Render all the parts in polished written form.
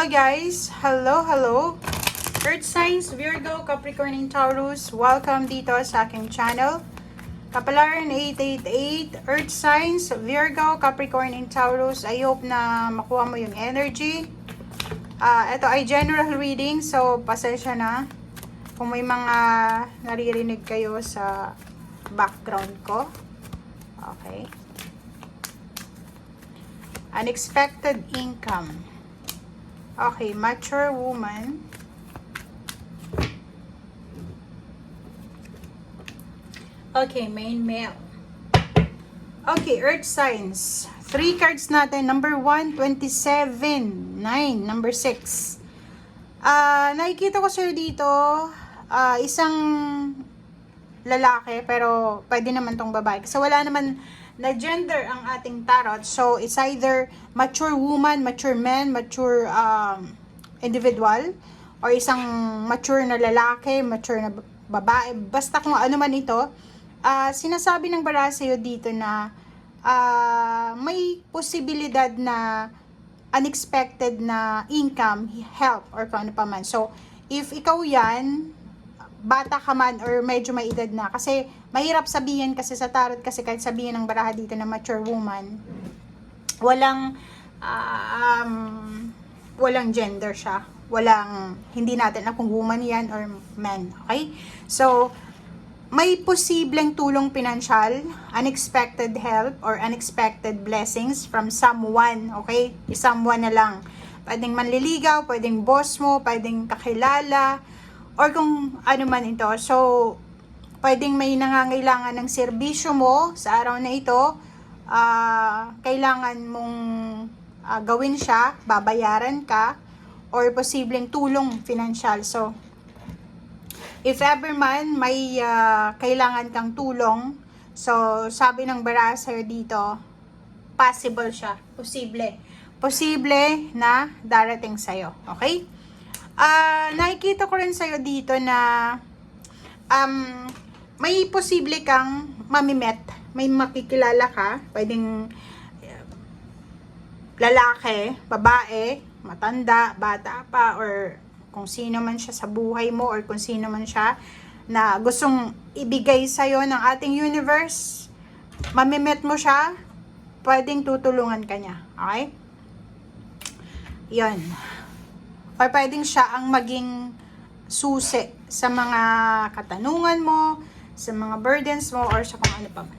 Hello guys! Hello! Earth signs, Virgo, Capricorn, and Taurus, welcome dito sa aking channel. Kapalaran 888, Earth signs, Virgo, Capricorn, and Taurus. I hope na makuha mo yung energy. Ito ay general reading, so pasensya na kung may mga naririnig kayo sa background ko. Okay. Unexpected income. Okay, mature woman. Okay, main male. Okay, earth signs. 3 cards natin. Number 1, 27. 9. Number 6. Nakikita ko sir dito, isang lalaki, pero pwede naman tong babae. Kasi wala naman na gender ang ating tarot. So, it's either mature woman, mature man, mature individual, or isang mature na lalaki, mature na babae. Basta kung ano man ito, sinasabi ng baraha sa'yo dito na may posibilidad na unexpected na income, help, or kung ano pa man. So, if ikaw yan, bata ka man or medyo may edad na, kasi mahirap sabihin kasi sa tarot, kasi kahit sabihin ng baraha dito na mature woman, walang gender siya, hindi natin na kung woman yan or man. Okay, so may posibleng tulong pinansyal, unexpected help or unexpected blessings from someone. Okay, someone na lang, pwedeng manliligaw, pwedeng boss mo, pwedeng kakilala, or kung ano man ito. So, pwedeng may nangangailangan ng serbisyo mo sa araw na ito. Kailangan mong gawin siya, babayaran ka, or posibleng tulong financial. So, if ever man may kailangan kang tulong, so, sabi ng baraha sa'yo dito, possible siya, posible na darating sa'yo. Okay? Nakikita ko rin sa'yo dito na may posible kang mamimet, may makikilala ka, pwedeng lalaki, babae, matanda, bata pa, or kung sino man siya sa buhay mo, or kung sino man siya na gustong ibigay sa'yo ng ating universe, mamimet mo siya, pwedeng tutulungan ka niya. Okay? Yan. Or pwedeng siya ang maging susi sa mga katanungan mo, sa mga burdens mo, or sa kung ano pa man.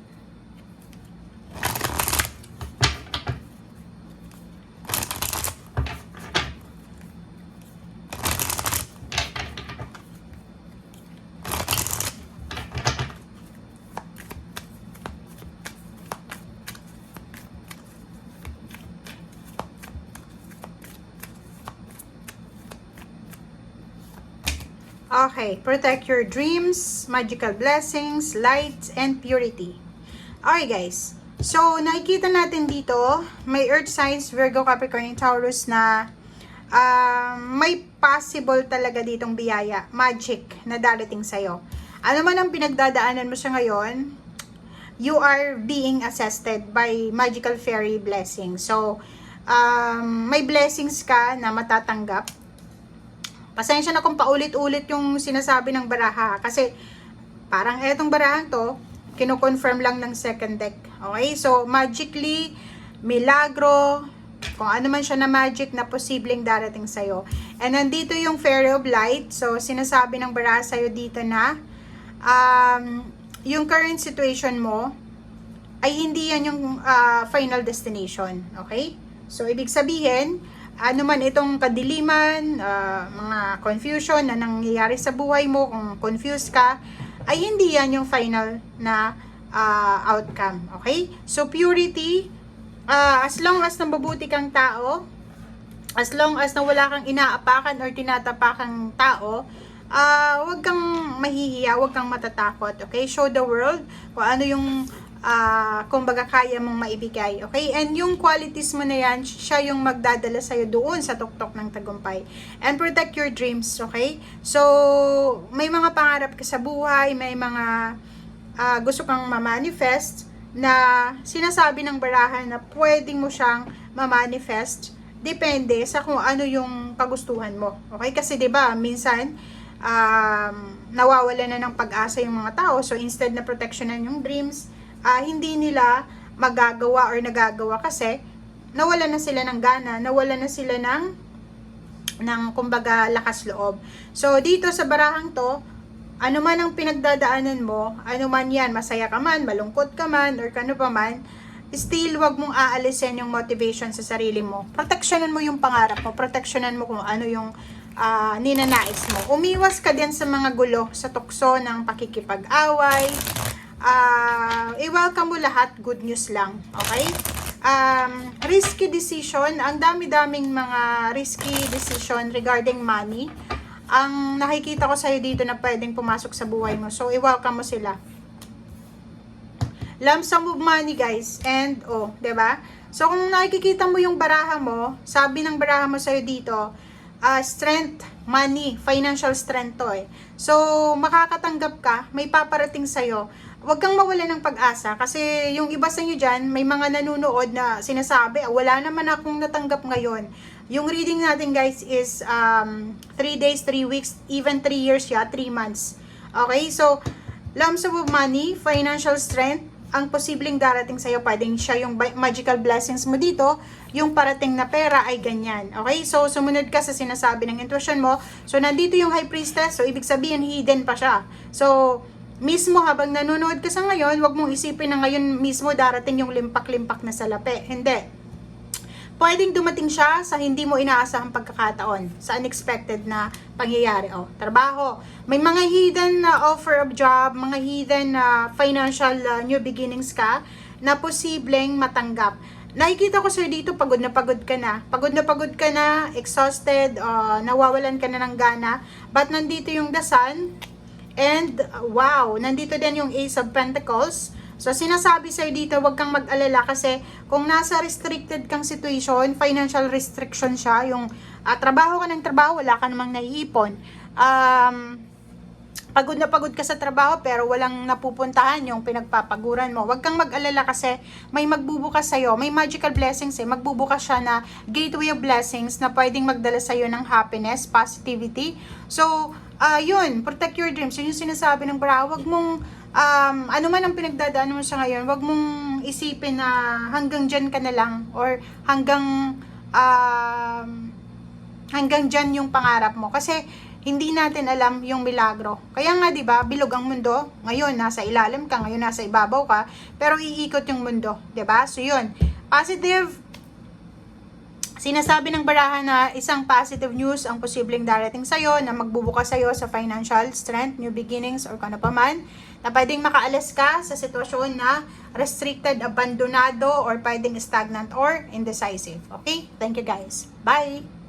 Okay, protect your dreams, magical blessings, light, and purity. Okay guys, so nakikita natin dito, may earth signs, Virgo, Capricorn, and Taurus na may possible talaga ditong biyaya, magic na darating sa'yo. Ano man ang pinagdadaanan mo sa ngayon, you are being assisted by magical fairy blessings. So, may blessings ka na matatanggap. Pasensya na kung paulit-ulit yung sinasabi ng baraha, kasi parang etong barahan to, kino-confirm lang ng second deck. Okay? So, magically, milagro, kung ano man siya na magic na posibleng darating sa'yo. And nandito yung Fairy of Light. So, sinasabi ng baraha sa'yo dito na yung current situation mo ay hindi yan yung final destination. Okay? So, ibig sabihin, ano man itong kadiliman, mga confusion na nangyayari sa buhay mo, kung confused ka, ay hindi yan yung final na outcome. Okay? So, purity, as long as nababuti kang tao, as long as na wala kang inaapakan or tinatapakang tao, huwag kang mahihiya, huwag kang matatakot. Okay? Show the world kung ano yung kumbaga kaya mong maibigay. Okay? And yung qualities mo na yan, siya yung magdadala sa'yo doon sa tuktok ng tagumpay. And protect your dreams. Okay? So, may mga pangarap ka sa buhay, may mga gusto kang ma-manifest na sinasabi ng barahan na pwedeng mo siyang ma-manifest depende sa kung ano yung kagustuhan mo. Okay? Kasi 'di ba, minsan nawawala na ng pag-asa yung mga tao. So instead na proteksyonan yung dreams, hindi nila magagawa or nagagawa kasi nawala na sila ng gana, nawala na sila ng kumbaga lakas loob. So dito sa barahang to, ano man ang pinagdadaanan mo, ano man yan, masaya ka man, malungkot ka man, or kano pa man, still wag mong aalisin yung motivation sa sarili mo. Proteksyonan mo yung pangarap mo, proteksyonan mo kung ano yung ninanais mo. Umiwas ka din sa mga gulo, sa tukso ng pakikipag-away. I-welcome mo lahat, good news lang. Okay? Risky decision, ang dami-daming mga risky decision regarding money. Ang nakikita ko sa'yo dito na pwedeng pumasok sa buhay mo. So, i-welcome mo sila. Lump sum of money, guys. And, 'di ba? So, kung nakikita mo yung baraha mo, sabi ng baraha mo sa'yo dito, strength, money, financial strength to eh. So, makakatanggap ka, may paparating sa'yo. Huwag kang mawala ng pag-asa kasi yung iba sa inyo dyan, may mga nanonood na sinasabi, wala naman akong natanggap ngayon. Yung reading natin guys is 3 days, 3 weeks, even 3 years 3 months. Okay, so lump sum of money, financial strength, ang posibleng darating sa'yo, pwedeng siya yung magical blessings mo dito, yung parating na pera ay ganyan. Okay, so sumunod ka sa sinasabi ng intuition mo. So nandito yung high priestess, so ibig sabihin hidden pa siya. So mismo habang nanonood ka sa ngayon, wag mong isipin na ngayon mismo darating yung limpak-limpak na salapi. Hindi. Pwedeng dumating siya sa hindi mo inaasahang pagkakataon, sa unexpected na pangyayari. Trabaho. May mga hidden na offer of job, mga hidden na financial new beginnings ka na posibleng matanggap. Nakikita ko sir dito, pagod na pagod ka na. Pagod na pagod ka na, exhausted, nawawalan ka na ng gana. But nandito yung the sun, and wow, nandito din yung Ace of Pentacles. So, sinasabi sa'yo dito, huwag kang mag-alala kasi kung nasa restricted kang situation, financial restriction siya, yung trabaho ka ng trabaho, wala ka namang naiipon. Pagod na pagod ka sa trabaho pero walang napupuntahan yung pinagpapaguran mo. Huwag kang mag-alala kasi may magbubukas sa'yo, may magical blessings magbubukas siya na gateway of blessings na pwedeng magdala sa'yo ng happiness, positivity. So, yun, protect your dreams. Yun yung sinasabi ng bara, huwag mong ano man ang pinagdadaanan mo sa ngayon, wag mong isipin na hanggang dyan ka na lang or hanggang dyan yung pangarap mo kasi hindi natin alam yung milagro. Kaya nga 'di ba, bilog ang mundo. Ngayon nasa ilalim ka, ngayon nasa ibabaw ka, pero iikot yung mundo, 'di ba? So 'yun, positive. Sinasabi ng baraha na isang positive news ang posibleng darating sa'yo na magbubukas sa'yo sa financial strength, new beginnings, or kano pa man, na pwedeng makaalis ka sa sitwasyon na restricted, abandonado, or pwedeng stagnant or indecisive. Okay? Thank you guys. Bye!